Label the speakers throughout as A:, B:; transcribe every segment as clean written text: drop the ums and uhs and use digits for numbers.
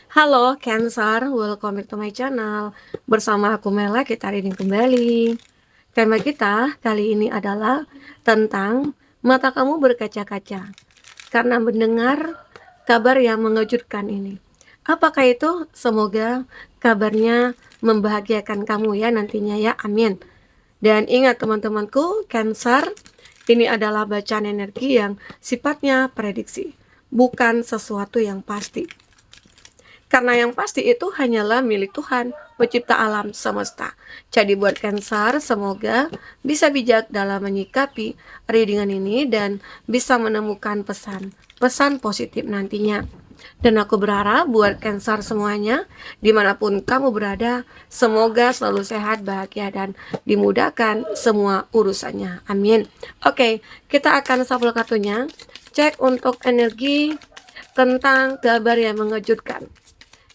A: Halo Cancer, welcome back to my channel. Bersama aku Mela, kita reading kembali. Tema kita kali ini adalah tentang mata kamu berkaca-kaca karena mendengar kabar yang mengejutkan ini. Apakah itu? Semoga kabarnya membahagiakan kamu ya nantinya ya, amin. Dan ingat teman-temanku, Cancer, ini adalah bacaan energi yang sifatnya prediksi, bukan sesuatu yang pasti. Karena yang pasti itu hanyalah milik Tuhan, pencipta alam semesta. Jadi buat Cancer, semoga bisa bijak dalam menyikapi readingan ini dan bisa menemukan pesan positif nantinya. Dan aku berharap buat Cancer semuanya, dimanapun kamu berada, semoga selalu sehat, bahagia, dan dimudahkan semua urusannya. Amin. Oke, kita akan shuffle kartunya. Cek untuk energi tentang kabar yang mengejutkan.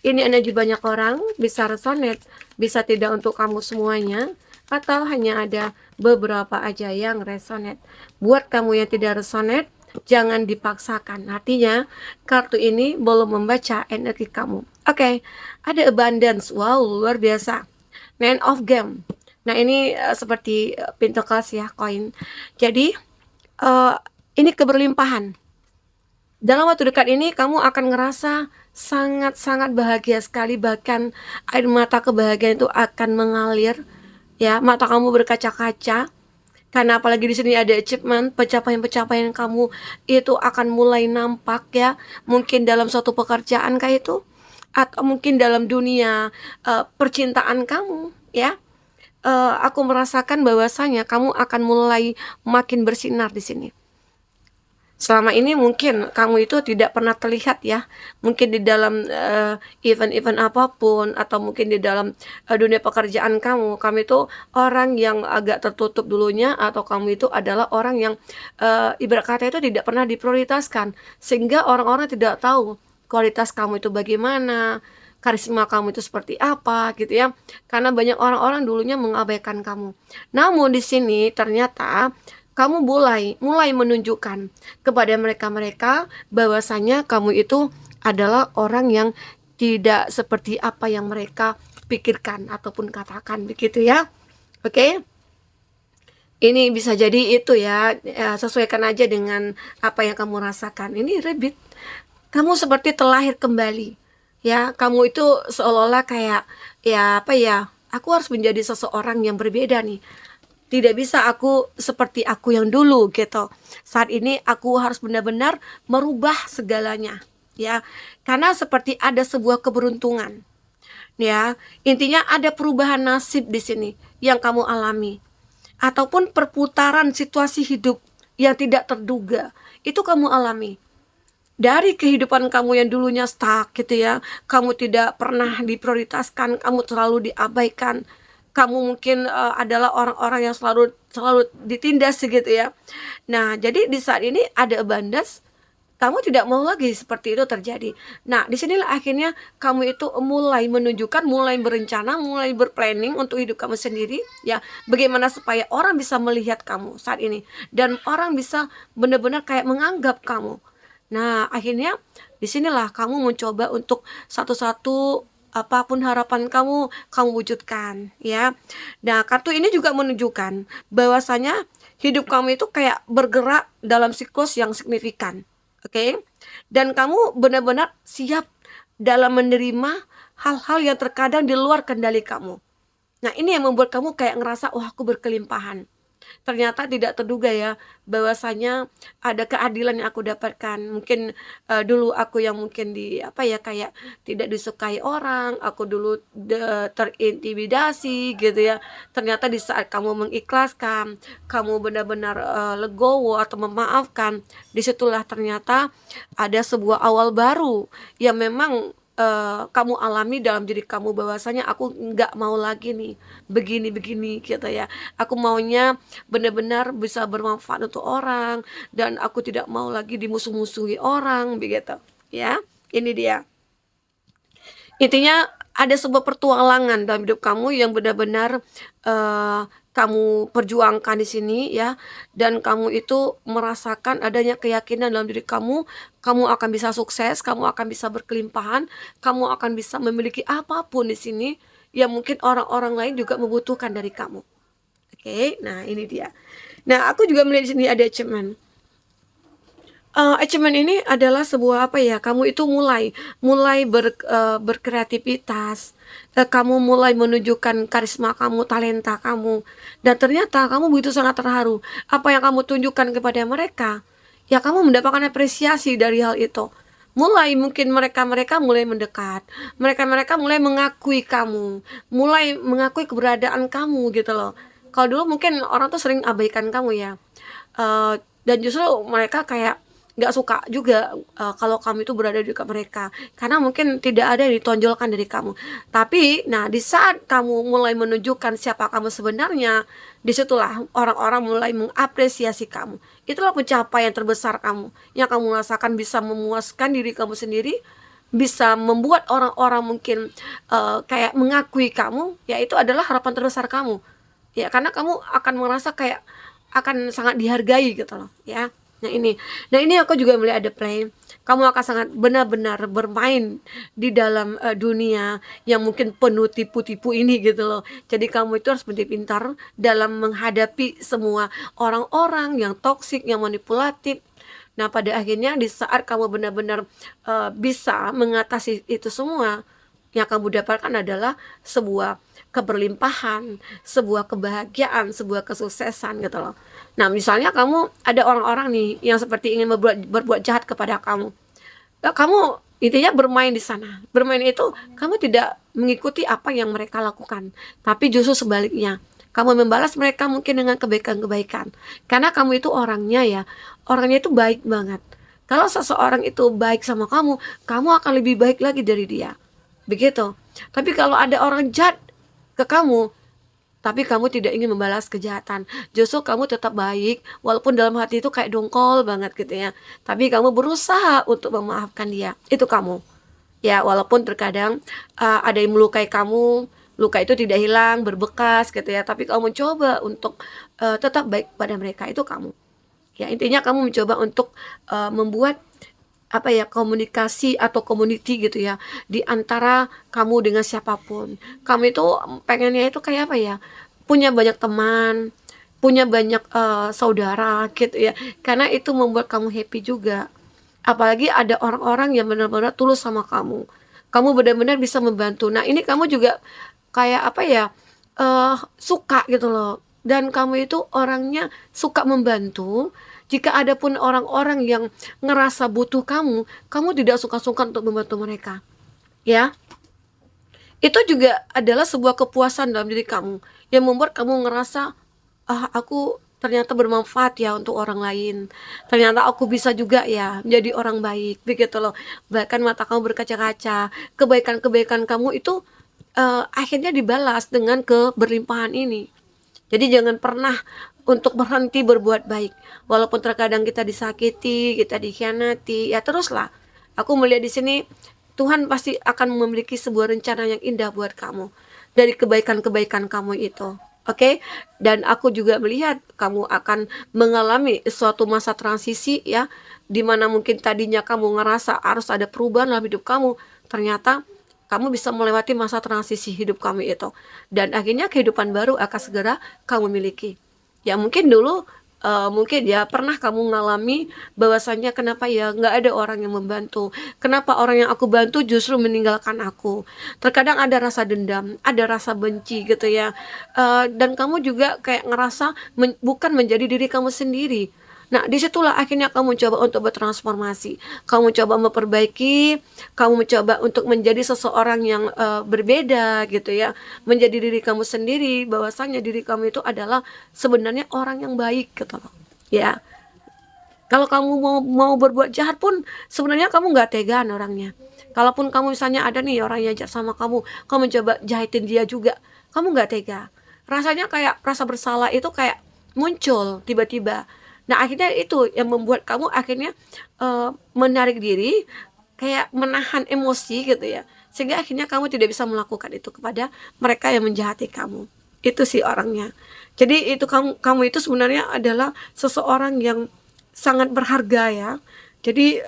A: Ini energi banyak orang, bisa resonate, bisa tidak untuk kamu semuanya, atau hanya ada beberapa aja yang resonate. Buat kamu yang tidak resonate, jangan dipaksakan. Artinya, kartu ini belum membaca energi kamu. Oke, ada abundance. Wow, luar biasa. Nine of Game. Nah, ini seperti pintu kelas ya, koin. Jadi, uh, ini keberlimpahan. Dalam waktu dekat ini kamu akan ngerasa sangat-sangat bahagia sekali, bahkan air mata kebahagiaan itu akan mengalir ya, mata kamu berkaca-kaca karena apalagi di sini ada achievement, pencapaian-pencapaian kamu itu akan mulai nampak ya, mungkin dalam suatu pekerjaan kayak itu atau mungkin dalam dunia percintaan kamu ya. Aku merasakan bahwasanya kamu akan mulai makin bersinar di sini. Selama ini mungkin kamu itu tidak pernah terlihat ya, mungkin di dalam event-event apapun atau mungkin di dalam dunia pekerjaan kamu itu orang yang agak tertutup dulunya, atau kamu itu adalah orang yang ibarat kata itu tidak pernah diprioritaskan, sehingga orang-orang tidak tahu kualitas kamu itu bagaimana, karisma kamu itu seperti apa gitu ya, karena banyak orang-orang dulunya mengabaikan kamu. Namun di sini ternyata kamu mulai menunjukkan kepada mereka-mereka bahwasanya kamu itu adalah orang yang tidak seperti apa yang mereka pikirkan ataupun katakan, begitu ya. Oke. Ini bisa jadi itu ya, sesuaikan aja dengan apa yang kamu rasakan. Ini Rabbit, kamu seperti terlahir kembali. Ya, kamu itu seolah-olah kayak ya apa ya? Aku harus menjadi seseorang yang berbeda nih. Tidak bisa aku seperti aku yang dulu gitu. Saat ini aku harus benar-benar merubah segalanya ya. Karena seperti ada sebuah keberuntungan ya. Intinya ada perubahan nasib di sini yang kamu alami, ataupun perputaran situasi hidup yang tidak terduga itu kamu alami. Dari kehidupan kamu yang dulunya stuck gitu ya, kamu tidak pernah diprioritaskan, kamu terlalu diabaikan, kamu mungkin adalah orang-orang yang selalu selalu ditindas gitu ya. Nah, jadi di saat ini ada abundance, kamu tidak mau lagi seperti itu terjadi. Nah, disinilah akhirnya kamu itu mulai menunjukkan, mulai berencana, mulai berplanning untuk hidup kamu sendiri ya. Bagaimana supaya orang bisa melihat kamu saat ini dan orang bisa benar-benar kayak menganggap kamu. Nah, akhirnya disinilah kamu mencoba untuk satu-satu apapun harapan kamu, kamu wujudkan ya. Nah, kartu ini juga menunjukkan bahwasanya hidup kamu itu kayak bergerak dalam siklus yang signifikan. Oke. Dan kamu benar-benar siap dalam menerima hal-hal yang terkadang di luar kendali kamu. Nah, ini yang membuat kamu kayak ngerasa, wah aku berkelimpahan. Ternyata tidak terduga ya, bahwasanya ada keadilan yang aku dapatkan. Mungkin dulu aku yang mungkin di apa ya, kayak tidak disukai orang, aku dulu terintimidasi gitu ya. Ternyata di saat kamu mengikhlaskan, kamu benar-benar legowo atau memaafkan, disitulah ternyata ada sebuah awal baru yang memang kamu alami dalam diri kamu, bahwasanya aku nggak mau lagi nih begini-begini gitu ya. Aku maunya benar-benar bisa bermanfaat untuk orang, dan aku tidak mau lagi dimusuh-musuhi orang begitu ya. Ini dia. Intinya ada sebuah pertualangan dalam hidup kamu yang benar-benar kamu perjuangkan di sini ya, dan kamu itu merasakan adanya keyakinan dalam diri kamu, kamu akan bisa sukses, kamu akan bisa berkelimpahan, kamu akan bisa memiliki apapun di sini yang mungkin orang-orang lain juga membutuhkan dari kamu. Oke, nah ini dia. Nah, aku juga melihat di sini ada achievement. Achievement ini adalah sebuah apa ya, kamu itu mulai mulai berkreativitas, kamu mulai menunjukkan karisma kamu, talenta kamu, dan ternyata kamu begitu sangat terharu. Apa yang kamu tunjukkan kepada mereka, ya kamu mendapatkan apresiasi dari hal itu. Mulai mungkin mereka-mereka mulai mendekat, mereka-mereka mulai mengakui kamu, mulai mengakui keberadaan kamu gitu loh. Kalau dulu mungkin orang tuh sering abaikan kamu ya, dan justru mereka kayak nggak suka juga kalau kamu itu berada di dekat mereka, karena mungkin tidak ada yang ditonjolkan dari kamu. Tapi nah, di saat kamu mulai menunjukkan siapa kamu sebenarnya, disitulah orang-orang mulai mengapresiasi kamu. Itulah pencapaian terbesar kamu, yang kamu rasakan bisa memuaskan diri kamu sendiri, bisa membuat orang-orang mungkin kayak mengakui kamu, ya itu adalah harapan terbesar kamu. Ya, karena kamu akan merasa kayak akan sangat dihargai gitu loh, ya. Nah ini aku juga melihat ada play. Kamu akan sangat benar-benar bermain di dalam dunia yang mungkin penuh tipu-tipu ini gitu loh. Jadi kamu itu harus menjadi pintar dalam menghadapi semua orang-orang yang toksik, yang manipulatif. Nah, pada akhirnya di saat kamu benar-benar bisa mengatasi itu semua, yang kamu dapatkan adalah sebuah keberlimpahan, sebuah kebahagiaan, sebuah kesuksesan gitu loh. Nah, misalnya kamu ada orang-orang nih yang seperti ingin berbuat jahat kepada kamu. Ya, kamu intinya bermain di sana. Bermain itu kamu tidak mengikuti apa yang mereka lakukan, tapi justru sebaliknya. Kamu membalas mereka mungkin dengan kebaikan-kebaikan. Karena kamu itu orangnya itu baik banget. Kalau seseorang itu baik sama kamu, kamu akan lebih baik lagi dari dia. Begitu. Tapi kalau ada orang jahat ke kamu, tapi kamu tidak ingin membalas kejahatan, justru kamu tetap baik, walaupun dalam hati itu kayak dongkol banget gitu ya. Tapi kamu berusaha untuk memaafkan dia. Itu kamu. Ya, walaupun terkadang ada yang melukai kamu, luka itu tidak hilang, berbekas gitu ya. Tapi kamu mencoba untuk tetap baik pada mereka. Itu kamu. Ya, intinya kamu mencoba untuk membuat apa ya, komunikasi atau community gitu ya di antara kamu dengan siapapun. Kamu itu pengennya itu kayak apa ya, punya banyak teman, punya banyak saudara gitu ya, karena itu membuat kamu happy juga. Apalagi ada orang-orang yang benar-benar tulus sama kamu benar-benar bisa membantu. Nah, ini kamu juga kayak apa ya, suka gitu loh, dan kamu itu orangnya suka membantu. Jika ada pun orang-orang yang ngerasa butuh kamu tidak suka-suka untuk membantu mereka, ya. Itu juga adalah sebuah kepuasan dalam diri kamu, yang membuat kamu ngerasa, "Ah, aku ternyata bermanfaat ya untuk orang lain. Ternyata aku bisa juga ya menjadi orang baik," begitu loh. Bahkan mata kamu berkaca-kaca, kebaikan-kebaikan kamu itu, akhirnya dibalas dengan keberlimpahan ini. Jadi jangan pernah untuk berhenti berbuat baik. Walaupun terkadang kita disakiti, kita dikhianati, ya teruslah. Aku melihat di sini Tuhan pasti akan memiliki sebuah rencana yang indah buat kamu dari kebaikan-kebaikan kamu itu. Oke, dan aku juga melihat kamu akan mengalami suatu masa transisi ya, di mana mungkin tadinya kamu ngerasa harus ada perubahan dalam hidup kamu, ternyata kamu bisa melewati masa transisi hidup kamu itu, dan akhirnya kehidupan baru akan segera kamu miliki. Ya mungkin dulu mungkin ya pernah kamu ngalami bahwasannya kenapa ya nggak ada orang yang membantu, kenapa orang yang aku bantu justru meninggalkan aku. Terkadang ada rasa dendam, ada rasa benci gitu ya, dan kamu juga kayak ngerasa bukan menjadi diri kamu sendiri. Nah, disitulah akhirnya kamu coba untuk bertransformasi, kamu coba memperbaiki, kamu mencoba untuk menjadi seseorang yang berbeda gitu ya, menjadi diri kamu sendiri, bahwasanya diri kamu itu adalah sebenarnya orang yang baik gitu loh, ya. Kalau kamu mau berbuat jahat pun sebenarnya kamu nggak tegaan orangnya. Kalaupun kamu misalnya ada nih orang yang jahat sama kamu coba jahitin dia juga, kamu nggak tega. Rasanya kayak rasa bersalah itu kayak muncul tiba-tiba. Nah, akhirnya itu yang membuat kamu akhirnya menarik diri, kayak menahan emosi gitu ya. Sehingga akhirnya kamu tidak bisa melakukan itu kepada mereka yang menjahati kamu. Itu sih orangnya. Jadi itu kamu itu sebenarnya adalah seseorang yang sangat berharga ya. Jadi,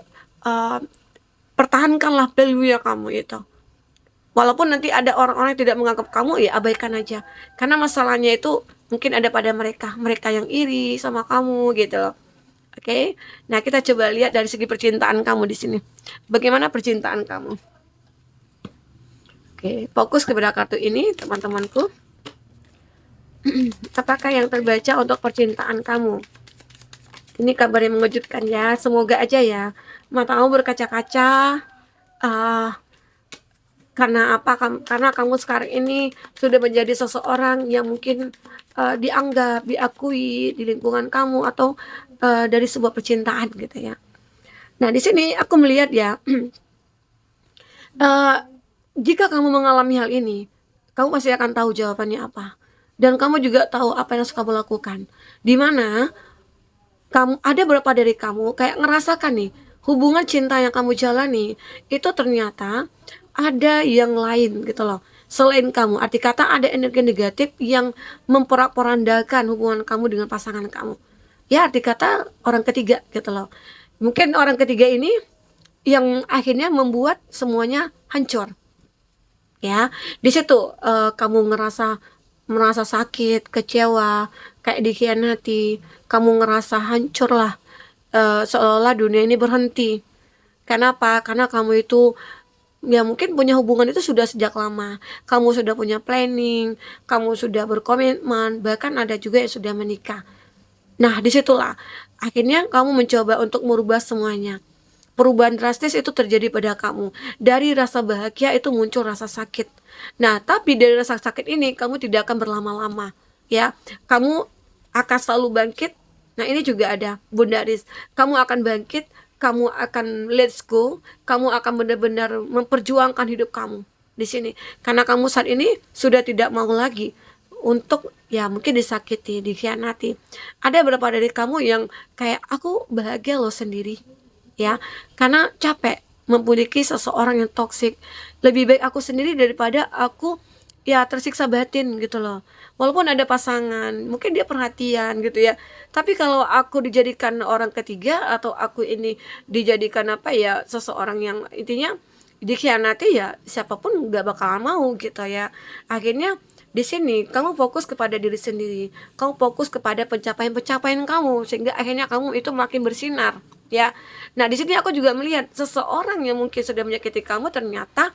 A: pertahankanlah value kamu itu. Walaupun nanti ada orang-orang yang tidak menganggap kamu, ya abaikan aja. Karena masalahnya itu mungkin ada pada mereka, mereka yang iri sama kamu gitu loh. Oke. Nah, kita coba lihat dari segi percintaan kamu di sini. Bagaimana percintaan kamu? Oke, fokus kepada kartu ini, teman-temanku. Apakah yang terbaca untuk percintaan kamu? Ini kabar yang mengejutkan ya. Semoga aja ya mata kamu berkaca-kaca. Karena apa? Karena kamu sekarang ini sudah menjadi seseorang yang mungkin dianggap, diakui di lingkungan kamu, atau dari sebuah percintaan gitu ya. Nah, di sini aku melihat ya, jika kamu mengalami hal ini, kamu pasti akan tahu jawabannya apa. Dan kamu juga tahu apa yang harus kamu lakukan. Dimana kamu ada beberapa dari kamu kayak ngerasakan nih, hubungan cinta yang kamu jalani itu ternyata ada yang lain gitu loh. Selain kamu, arti kata ada energi negatif yang memporak-porandakan hubungan kamu dengan pasangan kamu. Ya, arti kata orang ketiga gitu loh. Mungkin orang ketiga ini yang akhirnya membuat semuanya hancur. Ya, di situ kamu merasa sakit, kecewa, kayak dikhianati, kamu ngerasa hancur lah, seolah-olah dunia ini berhenti. Kenapa? Karena kamu itu ya mungkin punya hubungan itu sudah sejak lama, kamu sudah punya planning, kamu sudah berkomitmen, bahkan ada juga yang sudah menikah. Nah, disitulah akhirnya kamu mencoba untuk merubah semuanya. Perubahan drastis itu terjadi pada kamu. Dari rasa bahagia itu muncul rasa sakit. Nah, tapi dari rasa sakit ini kamu tidak akan berlama-lama, ya. Kamu akan selalu bangkit. Nah, ini juga ada Bunda Aris. Kamu akan bangkit, kamu akan let's go, kamu akan benar-benar memperjuangkan hidup kamu di sini. Karena kamu saat ini sudah tidak mau lagi untuk ya mungkin disakiti, dikhianati. Ada beberapa dari kamu yang kayak aku bahagia loh sendiri, ya, karena capek memiliki seseorang yang toksik. Lebih baik aku sendiri daripada aku ya tersiksa batin gitu loh. Walaupun ada pasangan, mungkin dia perhatian gitu ya, tapi kalau aku dijadikan orang ketiga, atau aku ini dijadikan apa ya, seseorang yang intinya dikhianati, ya siapapun nggak bakalan mau gitu ya. Akhirnya di sini kamu fokus kepada diri sendiri, kamu fokus kepada pencapaian-pencapaian kamu, sehingga akhirnya kamu itu makin bersinar ya. Nah, di sini aku juga melihat seseorang yang mungkin sudah menyakiti kamu ternyata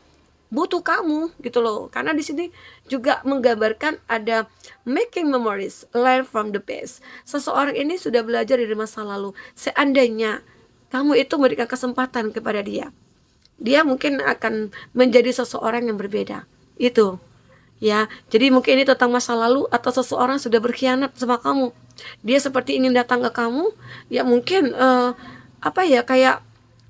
A: butuh kamu gitu loh. Karena di sini juga menggambarkan ada making memories, learn from the past. Seseorang ini sudah belajar dari masa lalu. Seandainya kamu itu memberikan kesempatan kepada dia, dia mungkin akan menjadi seseorang yang berbeda. Itu ya. Jadi mungkin ini tentang masa lalu, atau seseorang sudah berkhianat sama kamu. Dia seperti ingin datang ke kamu, ya mungkin apa ya, kayak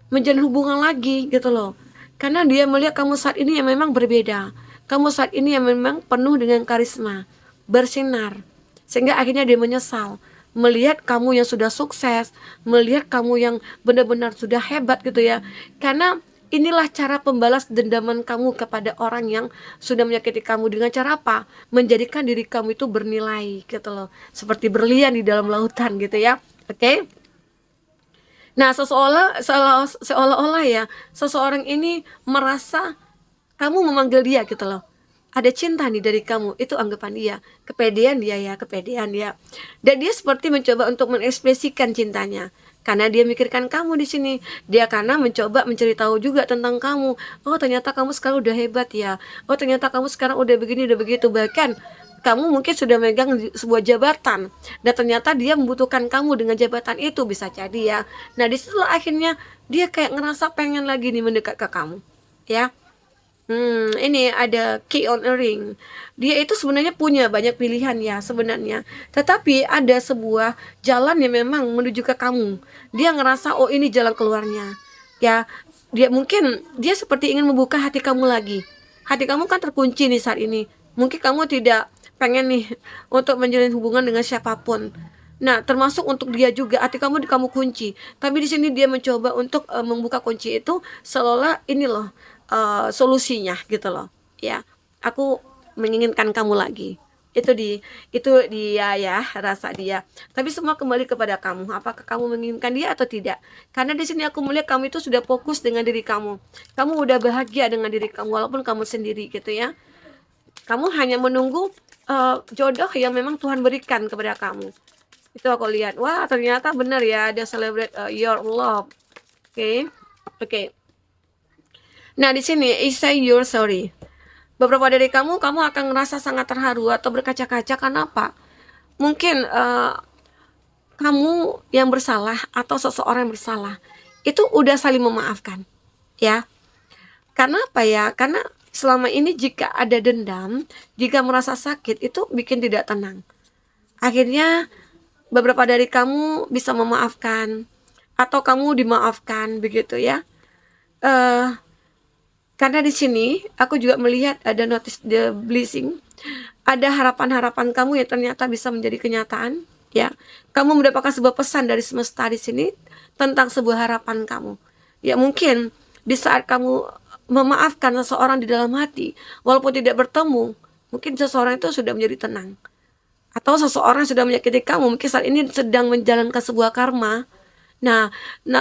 A: menjalin hubungan lagi gitu loh. Karena dia melihat kamu saat ini yang memang berbeda. Kamu saat ini yang memang penuh dengan karisma, bersinar. Sehingga akhirnya dia menyesal melihat kamu yang sudah sukses, melihat kamu yang benar-benar sudah hebat gitu ya. Karena inilah cara pembalas dendaman kamu kepada orang yang sudah menyakiti kamu. Dengan cara apa? Menjadikan diri kamu itu bernilai gitu loh. Seperti berlian di dalam lautan gitu ya. Oke? Nah, seolah-olah ya, seseorang ini merasa kamu memanggil dia gitu loh. Ada cinta nih dari kamu, itu anggapan dia, kepedean dia ya, kepedean dia. Dan dia seperti mencoba untuk mengekspresikan cintanya. Karena dia mikirkan kamu di sini. Dia karena mencoba mencari tahu juga tentang kamu. Oh, ternyata kamu sekarang udah hebat ya. Oh, ternyata kamu sekarang udah begini, udah begitu. Bahkan kamu mungkin sudah megang sebuah jabatan, dan ternyata dia membutuhkan kamu dengan jabatan itu, bisa jadi ya. Nah, disitulah akhirnya dia kayak ngerasa pengen lagi nih mendekat ke kamu ya. Ini ada key on a ring. Dia itu sebenarnya punya banyak pilihan ya sebenarnya, tetapi ada sebuah jalan yang memang menuju ke kamu. Dia ngerasa oh ini jalan keluarnya ya. Dia seperti ingin membuka hati kamu lagi. Hati kamu kan terkunci nih saat ini. Mungkin kamu tidak pengen nih untuk menjalin hubungan dengan siapapun. Nah, termasuk untuk dia juga, hati kamu kunci. Tapi di sini dia mencoba untuk membuka kunci itu, seolah ini loh solusinya gitu loh. Ya, aku menginginkan kamu lagi. Itu dia ya, rasa dia. Tapi semua kembali kepada kamu. Apakah kamu menginginkan dia atau tidak? Karena di sini aku melihat kamu itu sudah fokus dengan diri kamu. Kamu udah bahagia dengan diri kamu walaupun kamu sendiri gitu ya. Kamu hanya menunggu jodoh yang memang Tuhan berikan kepada kamu. Itu aku lihat. Wah, ternyata benar ya, ada celebrate your love. Oke. Okay? Oke. Okay. Nah, di sini is say you're sorry. Beberapa dari kamu akan ngerasa sangat terharu atau berkaca-kaca karena apa? Mungkin kamu yang bersalah atau seseorang yang bersalah itu udah saling memaafkan, ya. Karena apa ya? Karena selama ini jika ada dendam, jika merasa sakit itu bikin tidak tenang. Akhirnya beberapa dari kamu bisa memaafkan atau kamu dimaafkan begitu ya. Eh karena di sini aku juga melihat ada notice the blessing, ada harapan-harapan kamu yang ternyata bisa menjadi kenyataan, ya. Kamu mendapatkan sebuah pesan dari semesta di sini tentang sebuah harapan kamu. Ya mungkin di saat kamu memaafkan seseorang di dalam hati, walaupun tidak bertemu, mungkin seseorang itu sudah menjadi tenang. Atau seseorang sudah menyakiti kamu, mungkin saat ini sedang menjalankan sebuah karma. Nah,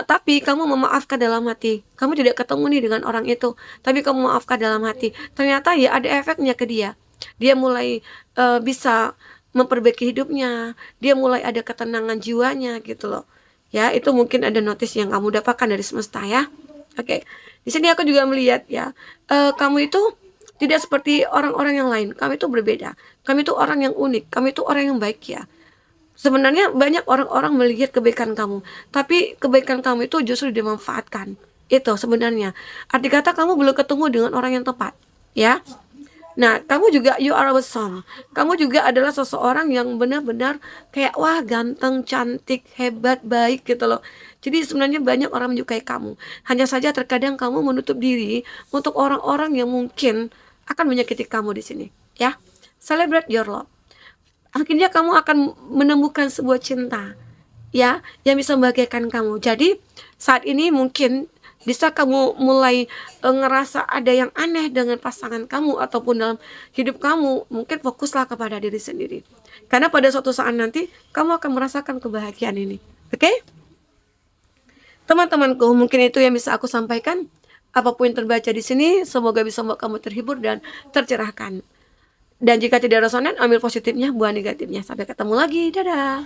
A: tapi kamu memaafkan dalam hati. Kamu tidak ketemu nih dengan orang itu, tapi kamu memaafkan dalam hati. Ternyata ya ada efeknya ke dia. Dia mulai bisa memperbaiki hidupnya. Dia mulai ada ketenangan jiwanya gitu loh. Ya, itu mungkin ada notice yang kamu dapatkan dari semesta ya. Oke. Di sini aku juga melihat ya, kamu itu tidak seperti orang-orang yang lain. Kamu itu berbeda. Kamu itu orang yang unik. Kamu itu orang yang baik ya. Sebenarnya banyak orang-orang melihat kebaikan kamu, tapi kebaikan kamu itu justru dimanfaatkan. Itu sebenarnya. Arti kata kamu belum ketemu dengan orang yang tepat, ya. Nah, kamu juga you are awesome. Kamu juga adalah seseorang yang benar-benar kayak wah ganteng, cantik, hebat, baik gitu loh. Jadi sebenarnya banyak orang menyukai kamu. Hanya saja terkadang kamu menutup diri untuk orang-orang yang mungkin akan menyakiti kamu di sini, ya. Celebrate your love. Akhirnya kamu akan menemukan sebuah cinta ya yang bisa membahagiakan kamu. Jadi saat ini mungkin bisa kamu mulai ngerasa ada yang aneh dengan pasangan kamu ataupun dalam hidup kamu, mungkin fokuslah kepada diri sendiri. Karena pada suatu saat nanti kamu akan merasakan kebahagiaan ini. Oke? Okay? Teman-temanku, mungkin itu yang bisa aku sampaikan. Apapun yang terbaca di sini, semoga bisa membuat kamu terhibur dan tercerahkan. Dan jika tidak resonan, ambil positifnya, buang negatifnya. Sampai ketemu lagi. Dadah.